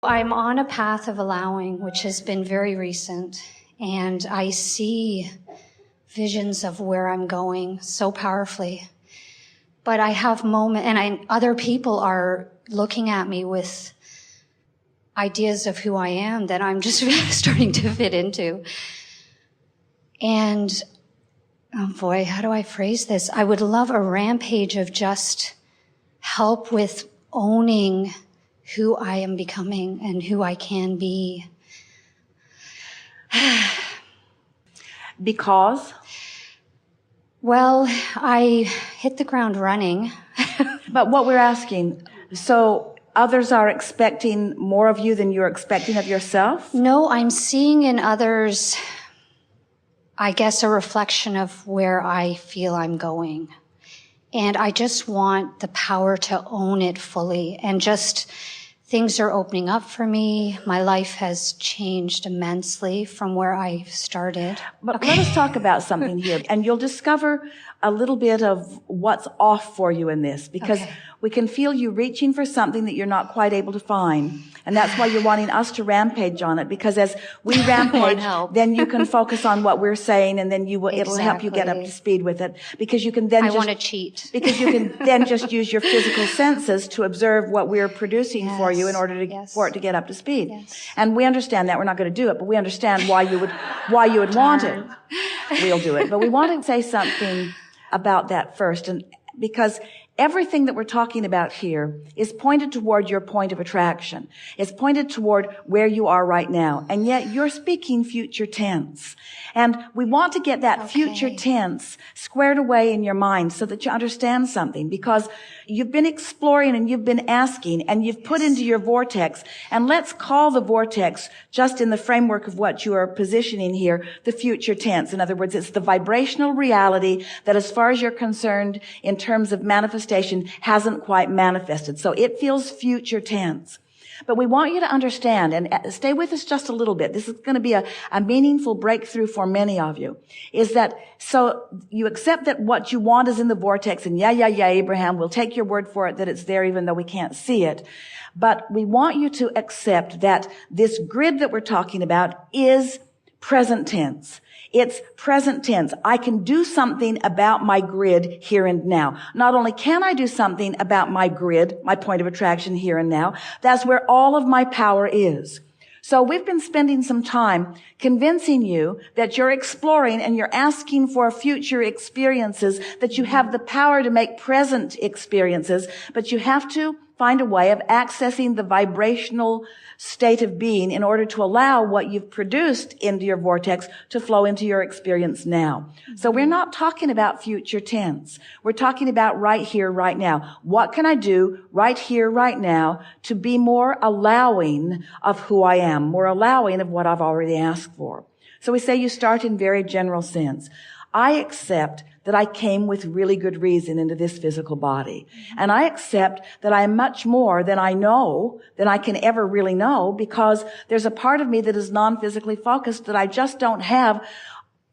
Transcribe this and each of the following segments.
I'm on a path of allowing, which has been very recent, and I see visions of where I'm going so powerfully. But I have moments, and other people are looking at me with ideas of who I am that I'm just starting to fit into. And, oh boy, how do I phrase this? I would love a rampage of just help with owning who I am becoming and who I can be. Because? Well, I hit the ground running. But what we're asking, so others are expecting more of you than you're expecting of yourself? No, I'm seeing in others, I guess, a reflection of where I feel I'm going. And I just want the power to own it fully. And just things are opening up for me. My life has changed immensely from where I started. But let us talk about something here. And you'll discover a little bit of what's off for you in this. Because we can feel you reaching for something that you're not quite able to find. And that's why you're wanting us to rampage on it. Because as we rampage, then you can focus on what we're saying, and then it'll help you get up to speed with it. Because you can then I want to cheat. Because you can then just use your physical senses to observe what we're producing for you in order to, for it to get up to speed. Yes. And we understand that. We're not going to do it, but we understand why you would want it. We'll do it. But we want to say something about that first. And because everything that we're talking about here is pointed toward your point of attraction. It's pointed toward where you are right now. And yet you're speaking future tense. And we want to get that future tense squared away in your mind so that you understand something, because you've been exploring and you've been asking and you've put into your vortex. And let's call the vortex, just in the framework of what you are positioning here, the future tense. In other words, it's the vibrational reality that, as far as you're concerned, in terms of manifestation, hasn't quite manifested. So it feels future tense. But we want you to understand, and stay with us just a little bit. This is going to be a meaningful breakthrough for many of you. Is that, so you accept that what you want is in the vortex, and yeah, Abraham, we'll take your word for it that it's there even though we can't see it. But we want you to accept that this grid that we're talking about is present tense. It's present tense. I can do something about my grid here and now. Not only can I do something about my grid, my point of attraction here and now, that's where all of my power is. So we've been spending some time convincing you that you're exploring and you're asking for future experiences, that you have the power to make present experiences, but you have to find a way of accessing the vibrational state of being in order to allow what you've produced into your vortex to flow into your experience now. So we're not talking about future tense. We're talking about right here, right now. What can I do right here, right now to be more allowing of who I am, more allowing of what I've already asked for? So we say you start in very general sense. I accept that I came with really good reason into this physical body. And I accept that I am much more than I know, than I can ever really know, because there's a part of me that is non-physically focused that I just don't have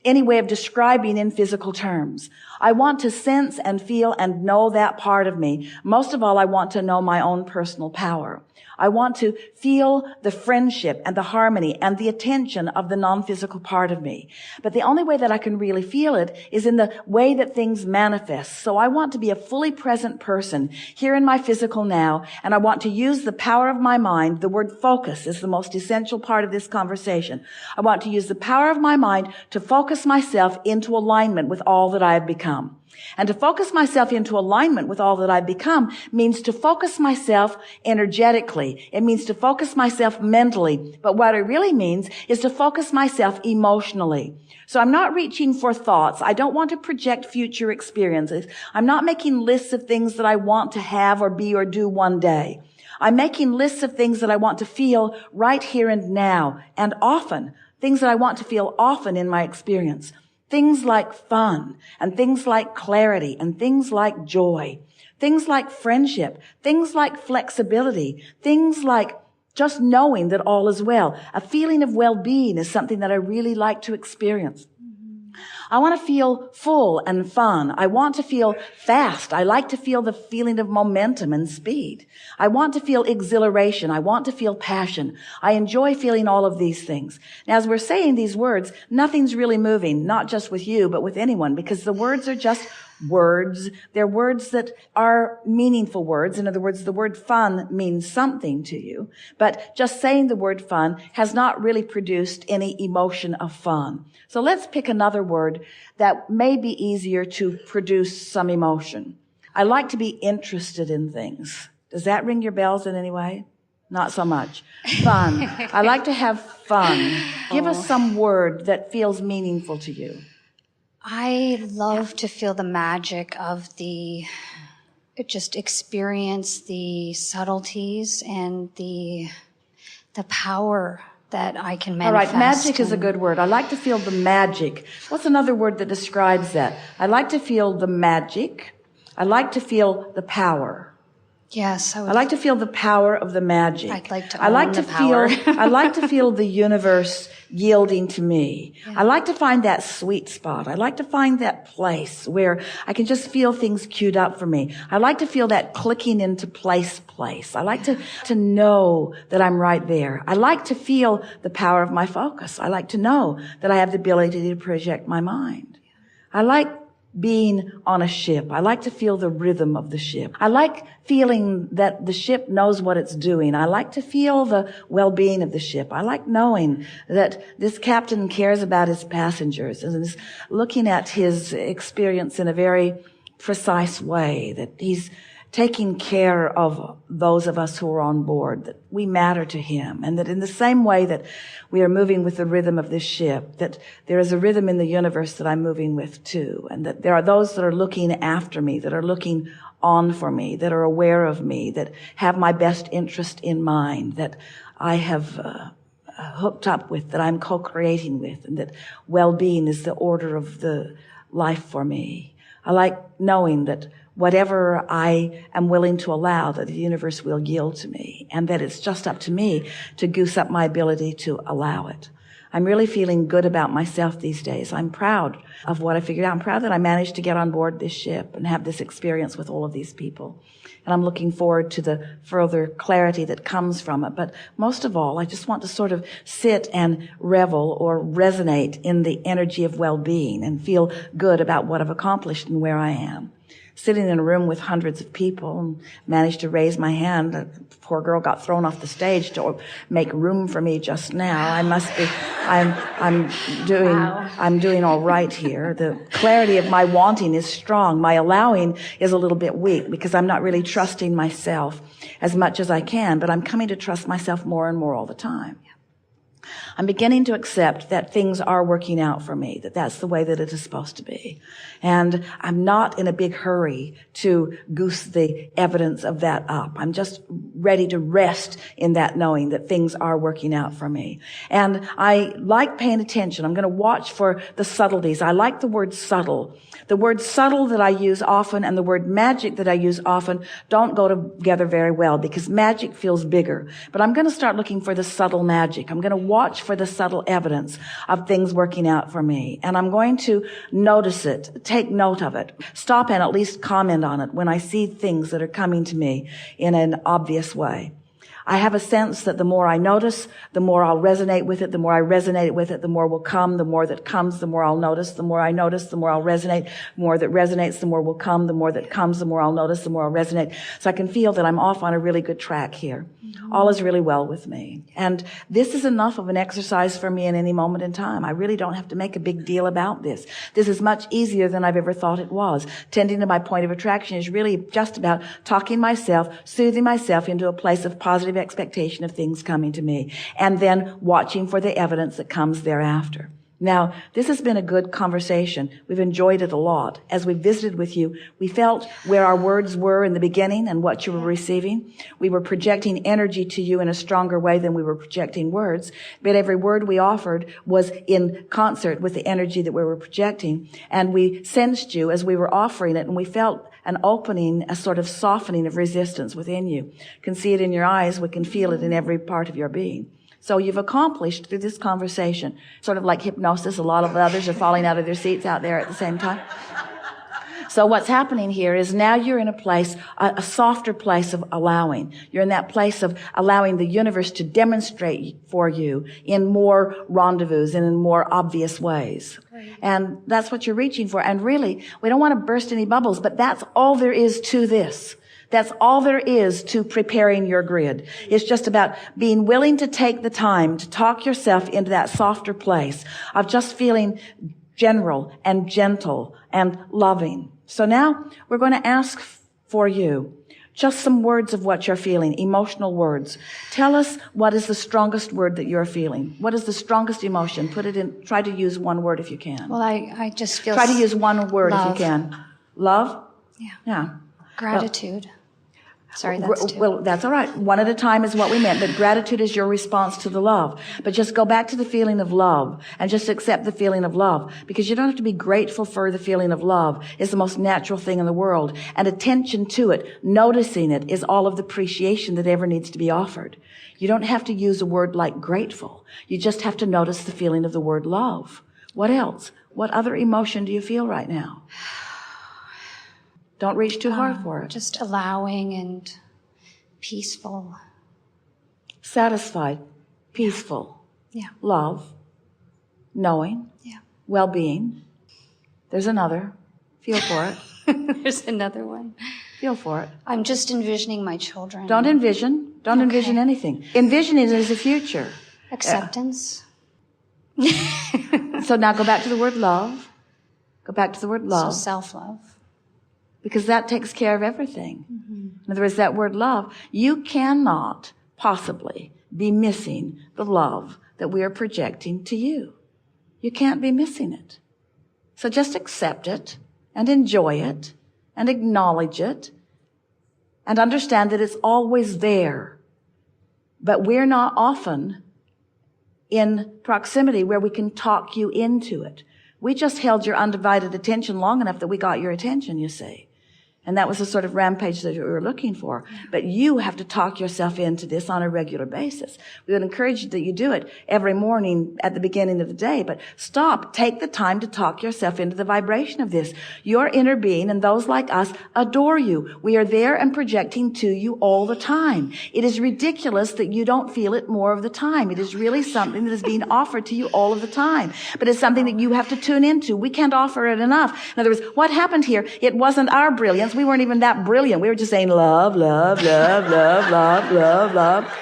any way of describing in physical terms. I want to sense and feel and know that part of me. Most of all, I want to know my own personal power. I want to feel the friendship and the harmony and the attention of the non-physical part of me. But the only way that I can really feel it is in the way that things manifest. So I want to be a fully present person here in my physical now, and I want to use the power of my mind. The word focus is the most essential part of this conversation. I want to use the power of my mind to focus myself into alignment with all that I have become. And to focus myself into alignment with all that I've become means to focus myself energetically. It means to focus myself mentally. But what it really means is to focus myself emotionally. So I'm not reaching for thoughts. I don't want to project future experiences. I'm not making lists of things that I want to have or be or do one day. I'm making lists of things that I want to feel right here and now, and often, things that I want to feel often in my experience. Things like fun, and things like clarity, and things like joy, things like friendship, things like flexibility, things like just knowing that all is well. A feeling of well-being is something that I really like to experience. I want to feel full and fun. I want to feel fast. I like to feel the feeling of momentum and speed. I want to feel exhilaration. I want to feel passion. I enjoy feeling all of these things. Now, as we're saying these words, nothing's really moving, not just with you, but with anyone, because the words are just words. They're words that are meaningful words. In other words, the word fun means something to you, but just saying the word fun has not really produced any emotion of fun. So let's pick another word that may be easier to produce some emotion. I like to be interested in things. Does that ring your bells in any way? Not so much. Fun. I like to have fun. Give us some word that feels meaningful to you. I love to feel the magic of just experience the subtleties and the power that I can manifest. All right, magic is a good word. I like to feel the magic. What's another word that describes that? I like to feel the magic. I like to feel the power. Yes, I like to feel the power of the magic. I'd like to own the power. I like to feel the universe yielding to me. Yeah. I like to find that sweet spot. I like to find that place where I can just feel things queued up for me. I like to feel that clicking into place. I like to know that I'm right there. I like to feel the power of my focus. I like to know that I have the ability to project my mind. I like being on a ship. I like to feel the rhythm of the ship. I like feeling that the ship knows what it's doing. I like to feel the well-being of the ship. I like knowing that this captain cares about his passengers and is looking at his experience in a very precise way, that he's taking care of those of us who are on board, that we matter to him, and that in the same way that we are moving with the rhythm of this ship, that there is a rhythm in the universe that I'm moving with too, and that there are those that are looking after me, that are looking on for me, that are aware of me, that have my best interest in mind, that I have hooked up with, that I'm co-creating with, and that well-being is the order of the life for me. I like knowing that whatever I am willing to allow, that the universe will yield to me, and that it's just up to me to goose up my ability to allow it. I'm really feeling good about myself these days. I'm proud of what I figured out. I'm proud that I managed to get on board this ship and have this experience with all of these people. And I'm looking forward to the further clarity that comes from it. But most of all, I just want to sort of sit and revel or resonate in the energy of well-being and feel good about what I've accomplished and where I am. Sitting in a room with hundreds of people and managed to raise my hand. The poor girl got thrown off the stage to make room for me just now. I'm doing all right here. The clarity of my wanting is strong. My allowing is a little bit weak because I'm not really trusting myself as much as I can, but I'm coming to trust myself more and more all the time. I'm beginning to accept that things are working out for me, that that's the way that it is supposed to be. And I'm not in a big hurry to goose the evidence of that up. I'm just ready to rest in that knowing that things are working out for me. And I like paying attention. I'm going to watch for the subtleties. I like the word subtle. The word subtle that I use often and the word magic that I use often don't go together very well because magic feels bigger. But I'm going to start looking for the subtle magic. I'm going to watch for the subtle evidence of things working out for me. And I'm going to notice it, take note of it, stop and at least comment on it when I see things that are coming to me in an obvious way. I have a sense that the more I notice, the more I'll resonate with it. The more I resonate with it, the more will come. The more that comes, the more I'll notice. The more I notice, the more I'll resonate. The more that resonates, the more will come. The more that comes, the more I'll notice, the more I'll resonate. So I can feel that I'm off on a really good track here. Mm-hmm. All is really well with me. And this is enough of an exercise for me in any moment in time. I really don't have to make a big deal about this. This is much easier than I've ever thought it was. Tending to my point of attraction is really just about talking myself, soothing myself into a place of positive expectation of things coming to me, and then watching for the evidence that comes thereafter. Now, this has been a good conversation. We've enjoyed it a lot. As we visited with you, we felt where our words were in the beginning and what you were receiving. We were projecting energy to you in a stronger way than we were projecting words, but every word we offered was in concert with the energy that we were projecting, and we sensed you as we were offering it, and we felt an opening, a sort of softening of resistance within you. You can see it in your eyes. We can feel it in every part of your being. So you've accomplished through this conversation, sort of like hypnosis. A lot of others are falling out of their seats out there at the same time. So what's happening here is now you're in a place, a softer place of allowing. You're in that place of allowing the universe to demonstrate for you in more rendezvous and in more obvious ways. Right. And that's what you're reaching for. And really, we don't want to burst any bubbles, but that's all there is to this. That's all there is to preparing your grid. It's just about being willing to take the time to talk yourself into that softer place of just feeling general and gentle and loving. So now we're going to ask for you just some words of what you're feeling, emotional words. Tell us what is the strongest word that you're feeling. What is the strongest emotion? Put it in, try to use one word if you can. Well, I just feel... Try to use one word love. If you can. Love? Yeah. Yeah. Gratitude. Sorry, that's two. Well, that's all right. One at a time is what we meant, but gratitude is your response to the love. But just go back to the feeling of love and just accept the feeling of love, because you don't have to be grateful for the feeling of love. It's the most natural thing in the world. And attention to it, noticing it, is all of the appreciation that ever needs to be offered. You don't have to use a word like grateful. You just have to notice the feeling of the word love. What else? What other emotion do you feel right now? Don't reach too hard for it. Just allowing and peaceful. Satisfied, peaceful. Yeah. Love, knowing, yeah. Well-being. There's another. Feel for it. There's another one. Feel for it. I'm just envisioning my children. Don't envision. Don't envision anything. Envision it as a future. Acceptance. So now go back to the word love. Go back to the word love. So self-love. Because that takes care of everything. Mm-hmm. In other words, that word love, you cannot possibly be missing the love that we are projecting to you. You can't be missing it. So just accept it and enjoy it and acknowledge it and understand that it's always there. But we're not often in proximity where we can talk you into it. We just held your undivided attention long enough that we got your attention, you see. And that was the sort of rampage that we were looking for. But you have to talk yourself into this on a regular basis. We would encourage you that you do it every morning at the beginning of the day. But stop. Take the time to talk yourself into the vibration of this. Your inner being and those like us adore you. We are there and projecting to you all the time. It is ridiculous that you don't feel it more of the time. It is really something that is being offered to you all of the time. But it's something that you have to tune into. We can't offer it enough. In other words, what happened here? It wasn't our brilliance. We weren't even that brilliant. We were just saying love, love, love, love, love, love, love.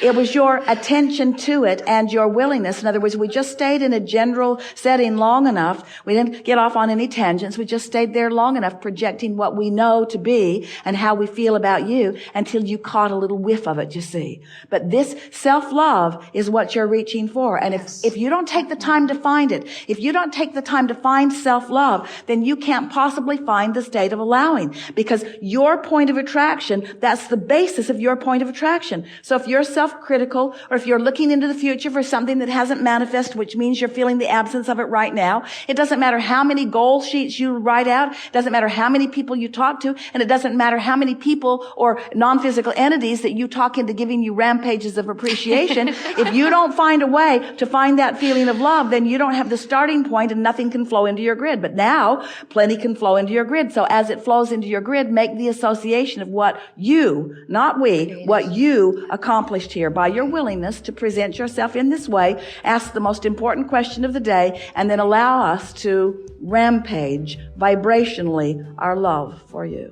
It was your attention to it and your willingness. In other words, we just stayed in a general setting long enough. We didn't get off on any tangents. We just stayed there long enough projecting what we know to be and how we feel about you until you caught a little whiff of it, you see. But this self-love is what you're reaching for. And if you don't take the time to find it, if you don't take the time to find self-love, then you can't possibly find the state of allowing, because your point of attraction, that's the basis of your point of attraction. So if you're self-critical, or if you're looking into the future for something that hasn't manifested, which means you're feeling the absence of it right now, it doesn't matter how many goal sheets you write out, it doesn't matter how many people you talk to, and it doesn't matter how many people or non-physical entities that you talk into giving you rampages of appreciation. If you don't find a way to find that feeling of love, then you don't have the starting point and nothing can flow into your grid. But now, plenty can flow into your grid. So as it flows into your grid, make the association of what you, not we, what you accomplished here by your willingness to present yourself in this way. Ask the most important question of the day, and then allow us to rampage vibrationally our love for you.